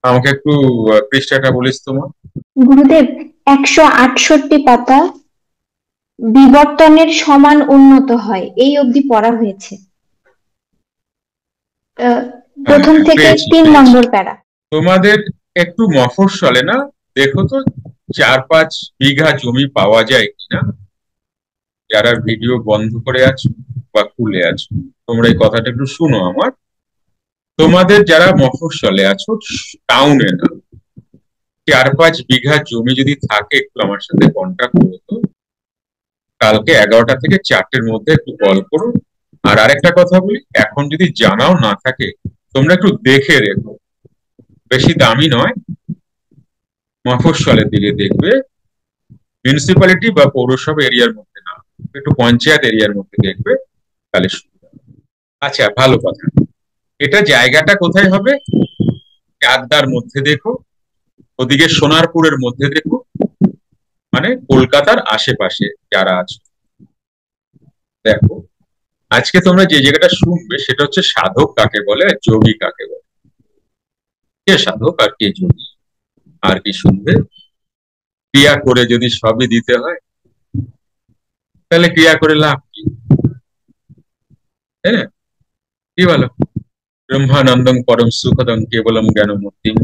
আমাকে একটু পৃষ্ঠাটা বলিস তোমার। গুরুদেব, 168 পাতা। বিবর্তনের সমান উন্নত হয়, এই অবধি পড়া হয়েছে। আহ, হ্যাঁ প্রথম হ্যাঁ, থেকে পেয়েছি তিন পেয়েছি। নম্বর প্যারা। তোমাদের একটু মফস্বলে না, দেখো তো 4-5 বিঘা জমি পাওয়া যায় কিনা। যারা ভিডিও বন্ধ করে আছো বা খুলে আছো, তোমরা এই কথাটা একটু শুনো আমার। তোমাদের যারা মফস্বলে আছো, টাউনে না, 4-5 বিঘা জমি যদি থাকে, একটু আমার সাথে কন্ট্যাক্ট করো তো। কালকে 11টা থেকে 4টের মধ্যে একটু কল করো। আর আরেকটা কথা বলি, এখন যদি জানাও না থাকে, তোমরা একটু দেখে রেখো। বেশি দামি নয়, মফস্বলের দিকে দেখবে, মিউনিসিপ্যালিটি বা পৌরসভা এরিয়ার মধ্যে না, একটু পঞ্চায়েত এরিয়ার মধ্যে দেখবে, তাহলে সুবিধা। আচ্ছা, ভালো কথা। এটা জায়গাটা কোথায় হবে? চাকদার মধ্যে দেখো, ওদিকে সোনারপুরের মধ্যে দেখো, মানে কলকাতার আশেপাশে যারা আছে দেখো। আজকে তোমরা যে জায়গাটা শুনবে সেটা হচ্ছে সাধক কাকে বলে আর যোগী কাকে বলে। কে সাধক আর কে যোগী, আর কি শুনবে? ক্রিয়া করে যদি সবই দিতে হয়, তাহলে ক্রিয়া করে লাভ কি, তাই না? কি বলো? ব্রহ্মানন্দং পরম সুখদং কেবলম জ্ঞানমূর্তিম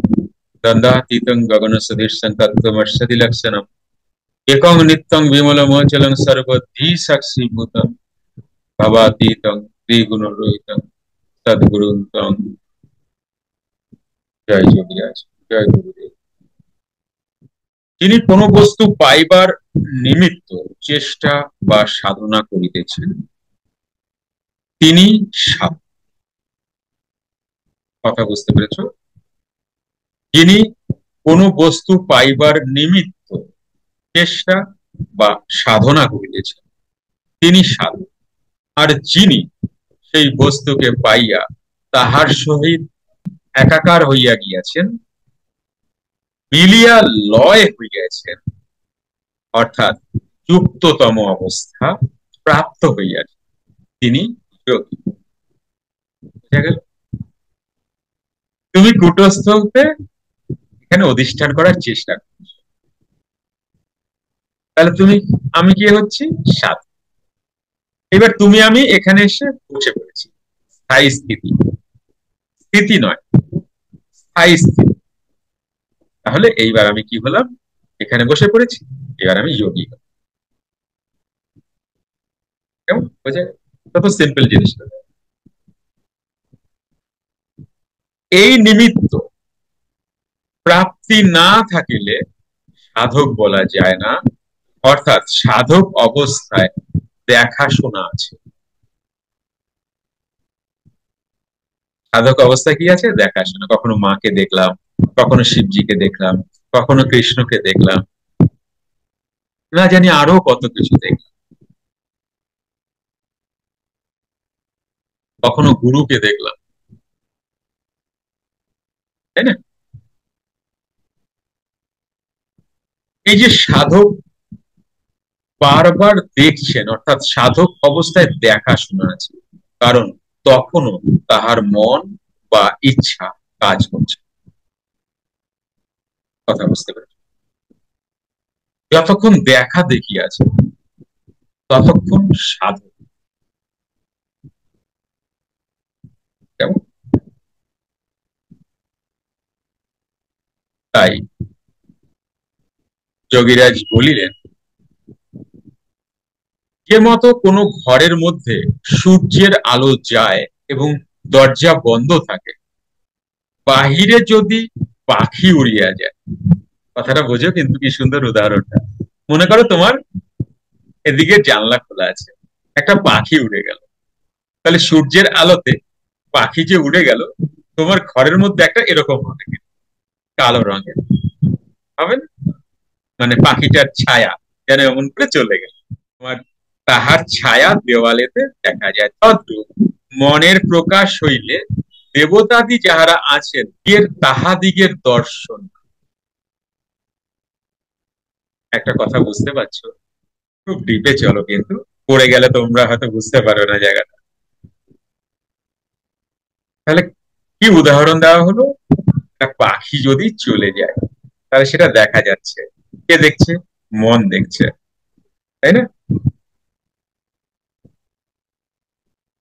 দ্বন্দ্বাতীতং গগন সদৃশং তত্ত্বমর্ষদি লক্ষণম একং নিত্যং বিমলমোচলং সর্বধি সাক্ষীভূতম ভাবাতীতং ত্রিগুণরহিতং সদ্গুরুতং। জয় যোগীরাজ, জয় গুরুদেব। তিনি কোন বস্তু পাইবার নিমিত্ত চেষ্টা বা সাধনা করিতেছেন, তিনি সাধক। কথা বুঝতে পেরেছ? যিনি কোন বস্তু পাইবার নিমিত্ত চেষ্টা বা সাধনা করিতেছেন, তিনি সাধক। আর যিনি সেই বস্তুকে পাইয়া তাহার সহিত একাকার হইয়া গিয়াছেন, মিলিয়া লয় হইয়াছেন, অর্থাৎ যুক্ততম অবস্থা প্রাপ্ত হইয়াছেন, তিনি যোগী। বুঝা গেল? তুমি কুটস্থ হতে এখানে অধিষ্ঠান করার চেষ্টা করো, তাহলে তুমি, আমি কি হচ্ছি? সাধক। এবার তুমি আমি এখানে এসে বসে পড়েছি, স্থায়ী স্থিতি, স্থিতি নয়, স্থায়ী স্থিতি। তাহলে এইবার আমি কি হলাম? এখানে বসে পড়েছি, এবার আমি যোগী হলাম। কেমন বোঝা গেল? কত সিম্পল জিনিসটা। এই নিমিত্ত প্রাপ্তি না থাকিলে সাধক বলা যায় না, অর্থাৎ সাধক অবস্থায় দেখাশোনা আছে। সাধক অবস্থায় কি আছে? দেখাশোনা। কখনো মাকে দেখলাম, কখনো শিবজিকে দেখলাম, কখনো কৃষ্ণকে দেখলাম, না জানি আরো কত কিছু দেখলাম, কখনো গুরুকে দেখলাম, তাই না? এই যে সাধক বারবার দেখছেন, অর্থাৎ সাধক অবস্থায় দেখাশোনা আছে, কারণ তখনও তাহার মন বা ইচ্ছা কাজ করছে। কথা বুঝতে পেরেছি? যতক্ষণ দেখা দেখি আছে, ততক্ষণ সাধক। কেমন? তাই যোগীরাজ বলিলেন, যে মতো কোনো ঘরের মধ্যে সূর্যের আলো যায় এবং দরজা বন্ধ থাকে, বাহিরে যদি পাখি উড়িয়া যায়, কথাটা বোঝো কিন্তু কি সুন্দর উদাহরণটা। মনে করো তোমার এদিকে জানলা খোলা আছে, একটা পাখি উড়ে গেল, তাহলে সূর্যের আলোতে পাখি যে উড়ে গেল, তোমার ঘরের মধ্যে একটা এরকম হবে, কালো রঙের হবে না? মানে পাখিটার ছায়া যেন এমন করে চলে গেল, তোমার তাহার ছায়া দেওয়ালেতে দেখা যায়। তদ্রূপ মনের প্রকাশ হইলে দেবতাদি যাহারা আছেন, এর তাহাদিগের দর্শন। একটা কথা বুঝতে পারছো? খুব ডিপে চলো কিন্তু, পড়ে গেলে তোমরা হয়তো বুঝতে পারো না জায়গাটা। তাহলে কি উদাহরণ দেওয়া হলো? পাখি যদি চলে যায় তাহলে সেটা দেখা যাচ্ছে, কে দেখছে? মন দেখছে, তাই না?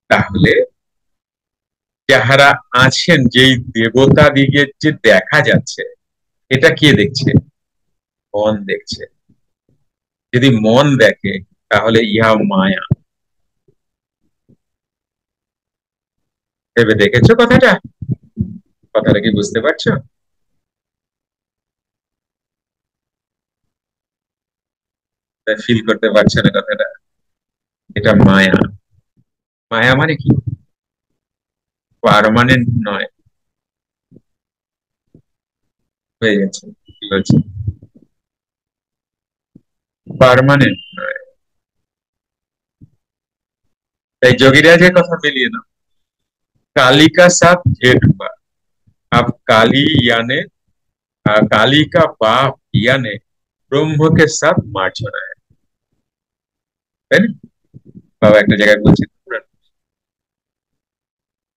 তাহলে যাহারা আছেন, যেই দেবতা দিকে যে দেখা যাচ্ছে, এটা কে দেখছে? মন দেখছে। যদি মন দেখে তাহলে ইহা মায়া। ভেবে দেখেছো কথাটা? কথাটা কি বুঝতে পারছো? ফিল করতে পারছো না কথাটা? এটা মায়া। মায়া মানে কি? পার্মানেন্ট নয়। হয়ে গেছে, কি বলছি? পার্মানেন্ট নয়। তাই যোগীরাজের কথা মিলিয়ে নাও। काली का साथ जेठ हुआ, अब काली यानी काली का बाप यानी ব্রহ্ম के साथ মার্জনা है, তাই না? বাবা একটা জায়গায় বলছি,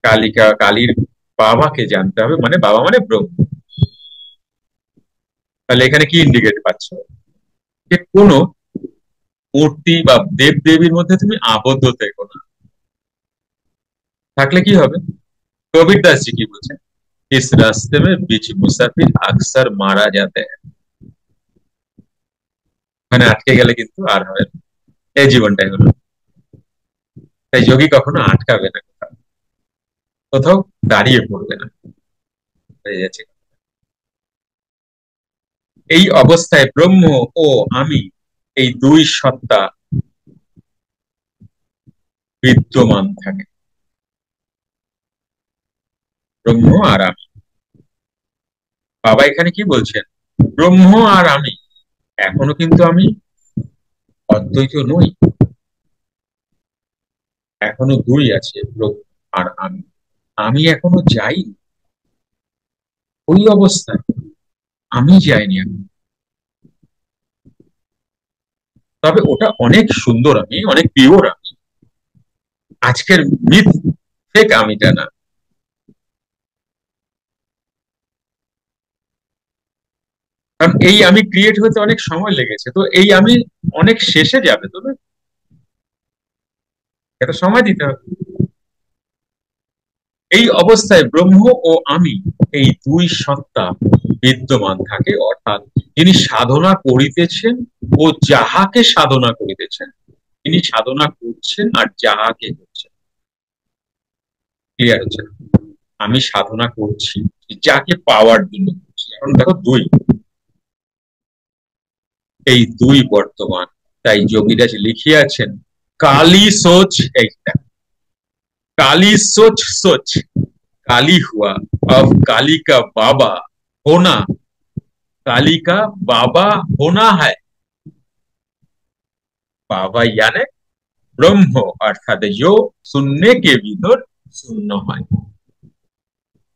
কালিকা, কালীর বাবাকে জানতে হবে, মানে বাবা মানে ব্রহ্ম। তাহলে এখানে কি ইন্ডিকেট পাচ্ছ? যে কোনো মূর্তি বা দেব দেবীর মধ্যে তুমি আবদ্ধ থেকো না। থাকলে কি হবে? কবির দাস জি কি বলছেন? इस रास्ते में बीच मुसाफिर अक्सर मारा जाते हैं। মানে আটকে গেলে কিন্তু আর হবে না, এই জীবনটাই হলো। তাই যোগী কখনো আটকাবে না কোথাও, কোথাও দাঁড়িয়ে পড়বে না। হয়ে যাচ্ছে। এই অবস্থায় ব্রহ্ম ও আমি, এই দুই সত্তা বিদ্যমান থাকে। ব্রহ্ম আর আমি। বাবা এখানে কি বলছেন? ব্রহ্ম আর আমি, এখনো কিন্তু আমি অদ্বৈত নই। এখনো দুই আছে, ব্রহ্ম আর আমি। আমি এখনো যাই ওই অবস্থায়, আমি যাইনি এখন। তবে ওটা অনেক সুন্দর, আমি অনেক পিওর আমি। আজকের মিথ, ফেক আমিটা না। কারণ এই আমি ক্রিয়েট হতে অনেক সময় লেগেছে, তো এই আমি অনেক শেষে যাবে তো না, এটা সময় দিতে হবে। এই অবস্থায় ব্রহ্ম ও আমি, এই দুই সত্তা বিদ্যমান থাকে, অর্থাৎ যিনি সাধনা করিতেছেন ও যাহাকে সাধনা করিতেছেন, তিনি সাধনা করছেন আর যাহাকে করছেন। ক্লিয়ার হচ্ছে? আমি সাধনা করছি যাকে পাওয়ার জন্য করছি। এখন দেখো দুই, এই দুই বর্তমান। তাই যোগীরাজ লিখিয়াছেন, কালী সোচ, এইটা काली सोच सोच काली हुआ, अब काली का बाबा होना, काली का बाबा होना है। बाबा यानी ब्रह्म, अर्थात जो सुनने के भीतर शून्य है,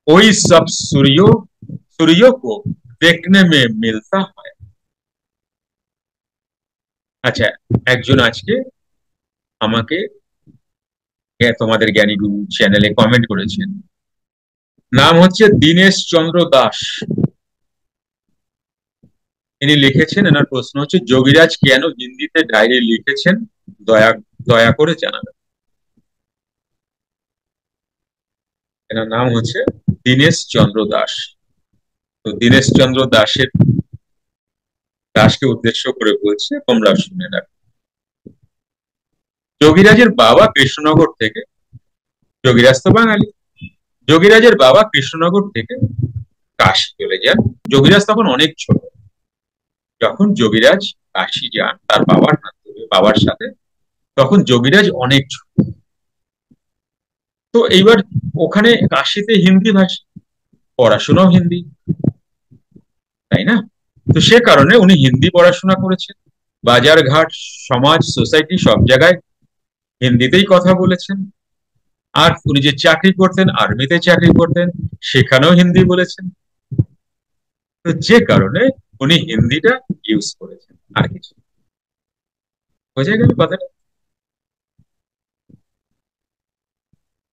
वही सब सूर्यों को देखने में मिलता है। আচ্ছা, একজন আজকে আমাকে তোমাদের জ্ঞানী গুরু চ্যানেলে কমেন্ট করেছেন, নাম হচ্ছে দীনেশ চন্দ্র দাস। ইনি লিখেছেন, এনার প্রশ্ন হচ্ছে, যোগীরাজ কেন হিন্দিতে ডায়েরি লিখেছেন, দয়া দয়া করে জানাবেন। এনার নাম হচ্ছে দীনেশ চন্দ্র দাস। তো দীনেশ চন্দ্র দাসকে উদ্দেশ্য করে বলছে, তোমরা শুনে রাখো। যোগীরাজের বাবা কৃষ্ণনগর থেকে, যোগীরাজ তো বাঙালি, যোগীরাজের বাবা কৃষ্ণনগর থেকে কাশী চলে যান। যোগীরাজ তখন অনেক ছোট। যখন যোগীরাজ কাশী যান তার বাবার হাত ধরে, বাবার সাথে, তখন যোগীরাজ অনেক ছোট। তো এইবার ওখানে কাশীতে হিন্দি ভাষী, পড়াশোনাও হিন্দি, তাই না? তো সে কারণে উনি হিন্দি পড়াশোনা করেছেন। বাজার ঘাট, সমাজ, সোসাইটি সব জায়গায় হিন্দিতেই কথা বলেছেন। আর উনি যে চাকরি করতেন, আর্মিতে চাকরি করতেন, সেখানেও হিন্দি বলেছেন। তো যে কারণে উনি হিন্দিটা ইউজ করেছেন, আর কিছু। বোঝা গেল কথাটা?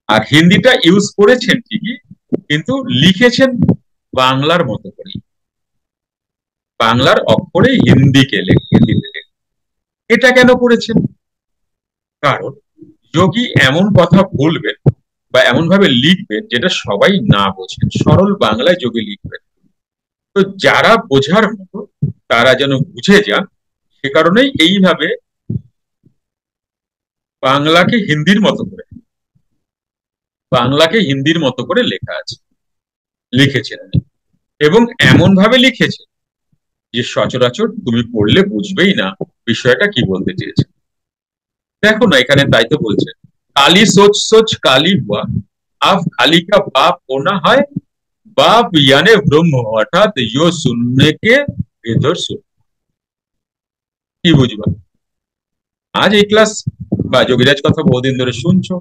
আর হিন্দিটা ইউজ করেছেন ঠিকই, কিন্তু লিখেছেন বাংলার মতো করে, বাংলার অক্ষরে হিন্দিকে হিন্দিতে লেখেন। এটা কেন করেছেন? কারণ যোগী এমন কথা বলবেন বা এমন ভাবে লিখবেন যেটা সবাই না বোঝেন, সরল বাংলায় যোগী লিখবেন। তো যারা বোঝার মতো তারা যেন বুঝে যান, সে কারণেই এইভাবে বাংলাকে হিন্দির মতো করে, বাংলাকে হিন্দির মতো করে লেখা আছে, লিখেছেন। এবং এমন ভাবে লিখেছেন যে সচরাচর তুমি পড়লে বুঝবেই না বিষয়টা কি বলতে চেয়েছে। দেখো না, এখানে তাই তো বলছে, কালি সোচ সোচ কালি হুয়া, আব কালি কা বাপ होना है, बाप यानी ब्रह्म, অর্থাৎ यो सुनने के इधर सुन। কি বুঝবা? আজ এই ক্লাস বা যোগীরাজ কথা বহুদিন ধরে শুনছো,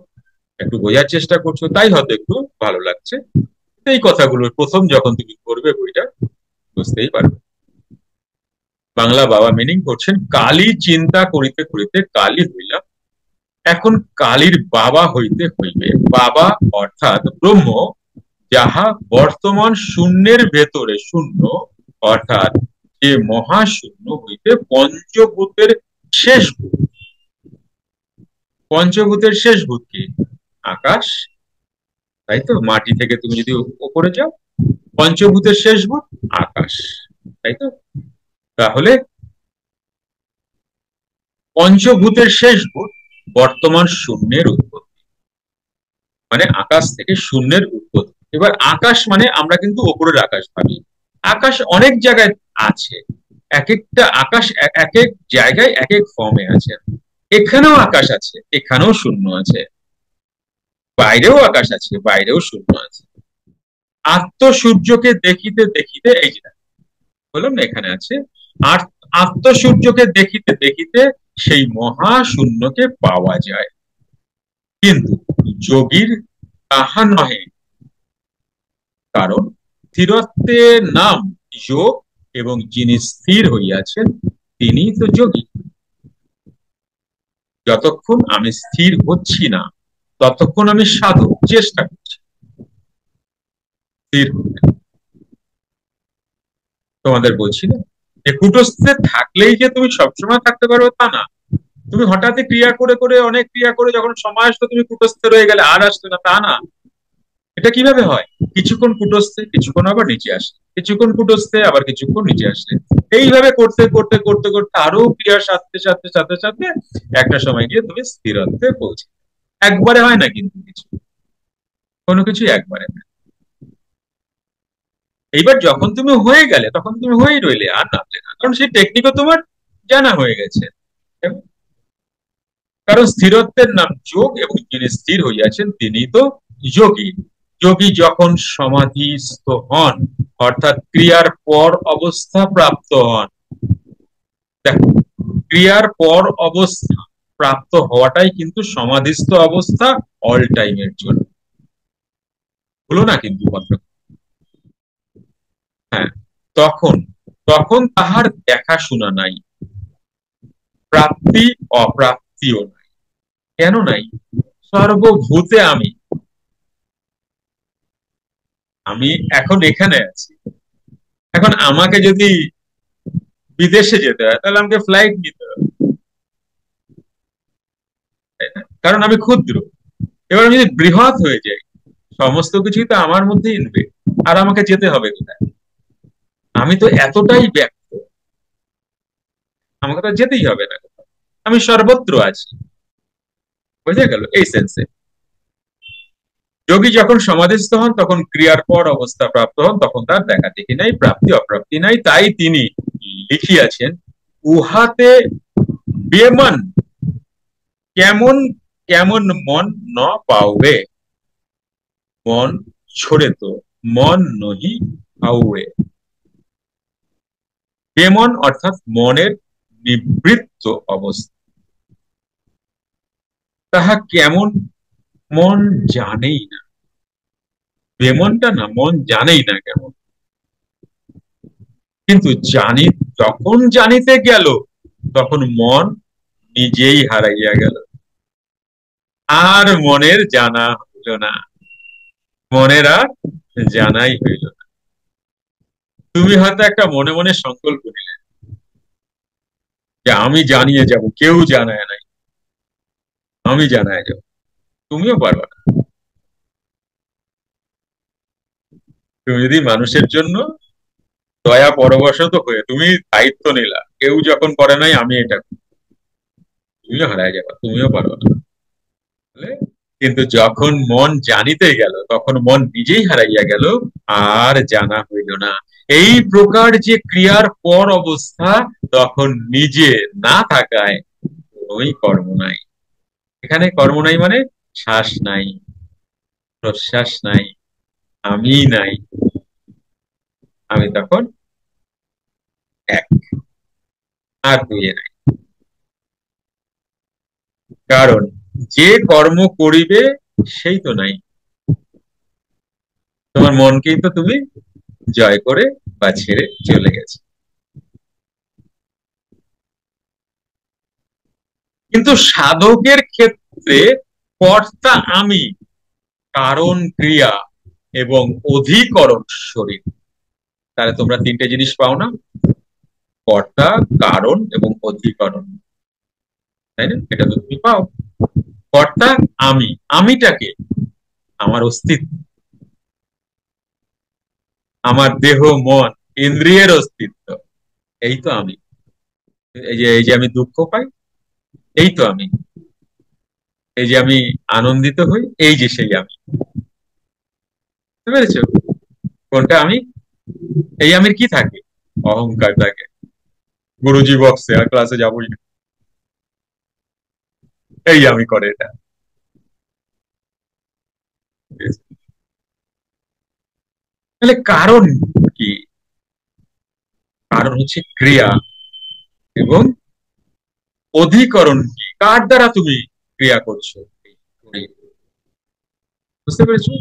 একটু বোঝার চেষ্টা করছো, তাই হয়তো একটু ভালো লাগছে। এই কথাগুলো প্রথম যখন তুমি পড়বে বইটা, বুঝতেই পারবে। বাংলা বাবা মিনিং করছেন, কালী চিন্তা করিতে করিতে কালী হইলাম, এখন কালীর বাবা হইতে হইবে। বাবা অর্থাৎ ব্রহ্ম, যাহা বর্তমান শূন্যের ভেতরে শূন্য, অর্থাৎ যে মহাশূন্য হইতে পঞ্চভূতের শেষ ভূত। পঞ্চভূতের শেষ ভূত কি? আকাশ, তাই তো? মাটি থেকে তুমি যদি উপরে যাও, পঞ্চভূতের শেষ ভূত আকাশ, তাই তো? তাহলে পঞ্চভূতের শেষ ভূত বর্তমান শূন্যের উৎপত্তি, মানে আকাশ থেকে শূন্যের উৎপত্তি। এবার আকাশ মানে আমরা কিন্তু ওপরের আকাশ ভাবি, আকাশ অনেক জায়গায় আছে, এক একটা আকাশ এক এক জায়গায় এক এক ফর্মে আছে। এখানেও আকাশ আছে, এখানেও শূন্য আছে, বাইরেও আকাশ আছে, বাইরেও শূন্য আছে। আত্মসূর্যকে দেখিতে দেখিতে, এই যে বললাম না এখানে আছে, আর আত্মসূর্যকে দেখিতে দেখিতে সেই মহাশূন্যকে পাওয়া যায়। কিন্তু যোগীর তাহা নহে, কারণ স্থিরত্বের নাম যোগ, এবং যিনি স্থির হইয়াছেন তিনি তো যোগী। যতক্ষণ আমি স্থির হচ্ছি না ততক্ষণ আমি সাধক, চেষ্টা করছি স্থির হতে। তোমাদের বলছি না যে কুটস্থে থাকলেই যে তুমি সবসময় থাকতে পারবে তা না। তুমি হঠাৎই ক্রিয়া করে করে, অনেক ক্রিয়া করে যখন সময় আসলো তুমি কুটস্থে রয়ে গেলে, আর আসলে না, তা না। এটা কিভাবে হয়? কিছুক্ষণ কুটস্থে, কিছুক্ষণ আবার নিচে আসে, কিছুক্ষণ কুটস্থে, আবার কিছুক্ষণ নিচে আসে। এইভাবে করতে করতে করতে করতে আরো ক্রিয়ার সাথে সাথে সাথে সাথে একটা সময় গিয়ে তুমি স্থিরত্বে পৌঁছে। একবারে হয় না কিন্তু কিছু, কোনো কিছু একবারে না। এইবার যখন তুমি হয়ে গেলে তখন তুমি হয়েই রইলে, আর নামলে না, কারণ সেই টেকনিকও তোমার জানা হয়ে গেছে। কারণ স্থিরত্বের নাম যোগ, এবং যিনি স্থির হইয়াছেন তিনি তো যোগী। যোগী যখন সমাধিস্থ হন, অর্থাৎ ক্রিয়ার পর অবস্থা প্রাপ্ত হন। দেখো, ক্রিয়ার পর অবস্থা প্রাপ্ত হওয়াটাই কিন্তু সমাধিস্থ অবস্থা, অল টাইমের জন্য। হলো না কিন্তু কথা? হ্যাঁ, তখন তখন তাহার দেখাশোনা নাই, প্রাপ্তি অপ্রাপ্তিও নাই। কেন নাই? সর্বভূতে আমি, আমি এখন এখানে আছি। এখন আমাকে যদি বিদেশে যেতে হয় তাহলে আমাকে ফ্লাইট নিতে হবে, তাই না? কারণ আমি ক্ষুদ্র। এবার আমি যদি বৃহৎ হয়ে যাই, সমস্ত কিছুই তো আমার মধ্যেই নেবে, আর আমাকে যেতে হবে কোথায়? আমি তো এতটাই ব্যক্ত, আমাকে তো যেতেই হবে না, আমি সর্বত্র আছি। বুঝে গেল এই সেন্সে? যোগী যখন সমাধিস্থ হন তখন ক্রিয়ার পর অবস্থা প্রাপ্ত হন, তখন তার দেখা দেখি নাই, প্রাপ্তি অপ্রাপ্তি নাই। তাই তিনি লিখিয়াছেন, উহাতে বেমন কেমন কেমন মন ন পাওবে, মন ছড়ে তো মন নহি পাওবে। বেমন অর্থাৎ মনের নিবৃত্ত অবস্থা, তাহা কেমন মন জানেই না। বেমনটা না, মন জানেই না কেমন, কিন্তু জানি, যখন জানিতে গেল তখন মন নিজেই হারাইয়া গেল, আর মনের জানা হইল না, মনের আর জানাই হইল না। তুমি হয়তো একটা মনে মনে সংকল্প নিলে যে আমি জানিয়ে যাব, কেউ জানায় নাই, আমি জানায় যাব। তুমিও পারবে না। তুমি যদি মানুষের জন্য দয়া পরবশত হয়ে তুমি দায়িত্ব নিলা, কেউ যখন করে নাই আমি এটা করব, তুমিও হারায় যাবে, তুমিও পারবে না। বুঝলে? কিন্তু যখন মন জানিতে গেল তখন মন নিজেই হারাইয়া গেল, আর জানা হইল না। এই প্রকার যে ক্রিয়ার পর অবস্থা, তখন নিজে না থাকায় কোনোই কর্ম নাই। এখানে কর্ম নাই মানে শ্বাস নাই, প্রশ্বাস নাই, আমি নাই। আমি তখন এক, আর দুইয়ে নাই। কারণ যে কর্ম করিবে সেই তো নাই। তোমার মনকেই তো তুমি জয় করে বা ছেড়ে চলে গেছে। কিন্তু সাধকের ক্ষেত্রে কর্তা আমি, কারণ ক্রিয়া এবং অধিকরণ শরীর। তাহলে তোমরা তিনটে জিনিস পাও না, কর্তা, কারণ এবং অধিকরণ, তাই না? এটা তো তুমি পাও। কর্তা আমি, আমিটাকে আমার অস্তিত্ব, আমার দেহ, মন, ইন্দ্রিয়ের অস্তিত্ব, এই তো আমি। এই যে আমি দুঃখ পাই, এই তো আমি। এই যে আমি আনন্দিত হই, এই যে সেই আমি। বুঝতে পেরেছো কোনটা আমি? এই আমির কি থাকে? অহংকার থাকে। গুরুজি বক্সে আর ক্লাসে যাবোই না, এই আমি করে এটা। তাহলে কারণ কি? কারণ হচ্ছে ক্রিয়া, এবং অধিকরণ কি? কার দ্বারা তুমি ক্রিয়া করছো? বুঝতে পেরেছো?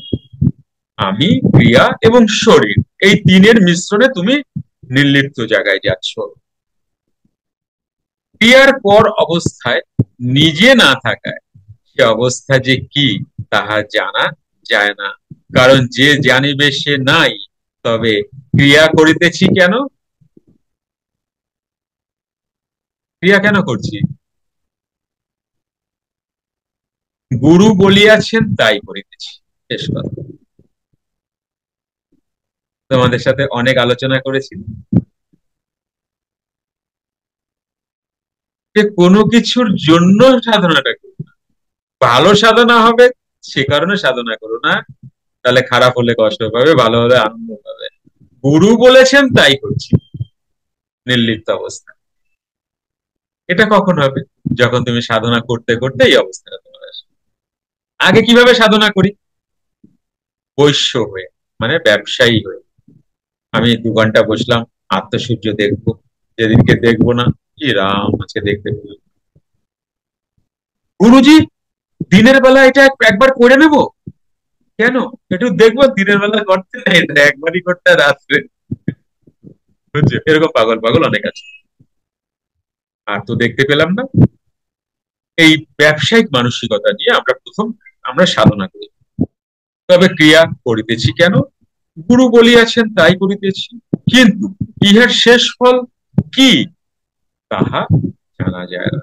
আমি, ক্রিয়া এবং শরীর, এই তিনের মিশ্রণে তুমি নির্লিপ্ত জায়গায় যাচ্ছ। ক্রিয়ার পর অবস্থায় নিজে না থাকায় সে অবস্থা যে কি তাহা জানা যায় না। কারণ যে জানিবে সে নাই। তবে ক্রিয়া করিতেছি কেন? ক্রিয়া কেন করছি? গুরু বলিয়াছেন তাই করিতেছি। শেষ কথা। তোমাদের সাথে অনেক আলোচনা করেছি যে কোনো কিছুর জন্য সাধনাটা করো না। ভালো সাধনা হবে সে কারণে সাধনা করো না, তাহলে খারাপ হলে কষ্ট পাবে, ভালো হলে আনন্দ পাবে। গুরু বলেছেন তাই করছি, নির্লিপ্ত অবস্থা। এটা কখন হবে? যখন তুমি সাধনা করতে করতে এই অবস্থাটা তোমার আসবে। আগে কিভাবে সাধনা করি? বৈশ্য হয়ে, মানে ব্যবসায়ী হয়ে। আমি 2 ঘন্টা বসলাম, আত্মসূর্য দেখবো। যেদিনকে দেখবো না, কি রাম আজকে দেখতে পেলাম, গুরুজি দিনের বেলা এটা একবার করে নেব, কেন? একটু দেখবো, দিনের বেলা করতে নেই, এটা একবারই করতে হয় রাত্রে। বুঝছো? এরকম পাগল পাগল অনেক আছে। আর তো দেখতে পেলাম না। এই ব্যবসায়িক মানসিকতা নিয়ে আমরা সাধনা করি। তবে ক্রিয়া করিতেছি কেন? গুরু বলিয়াছেন তাই করিতেছি। কিন্তু ইহার শেষ ফল কি তাহা জানা যায় না।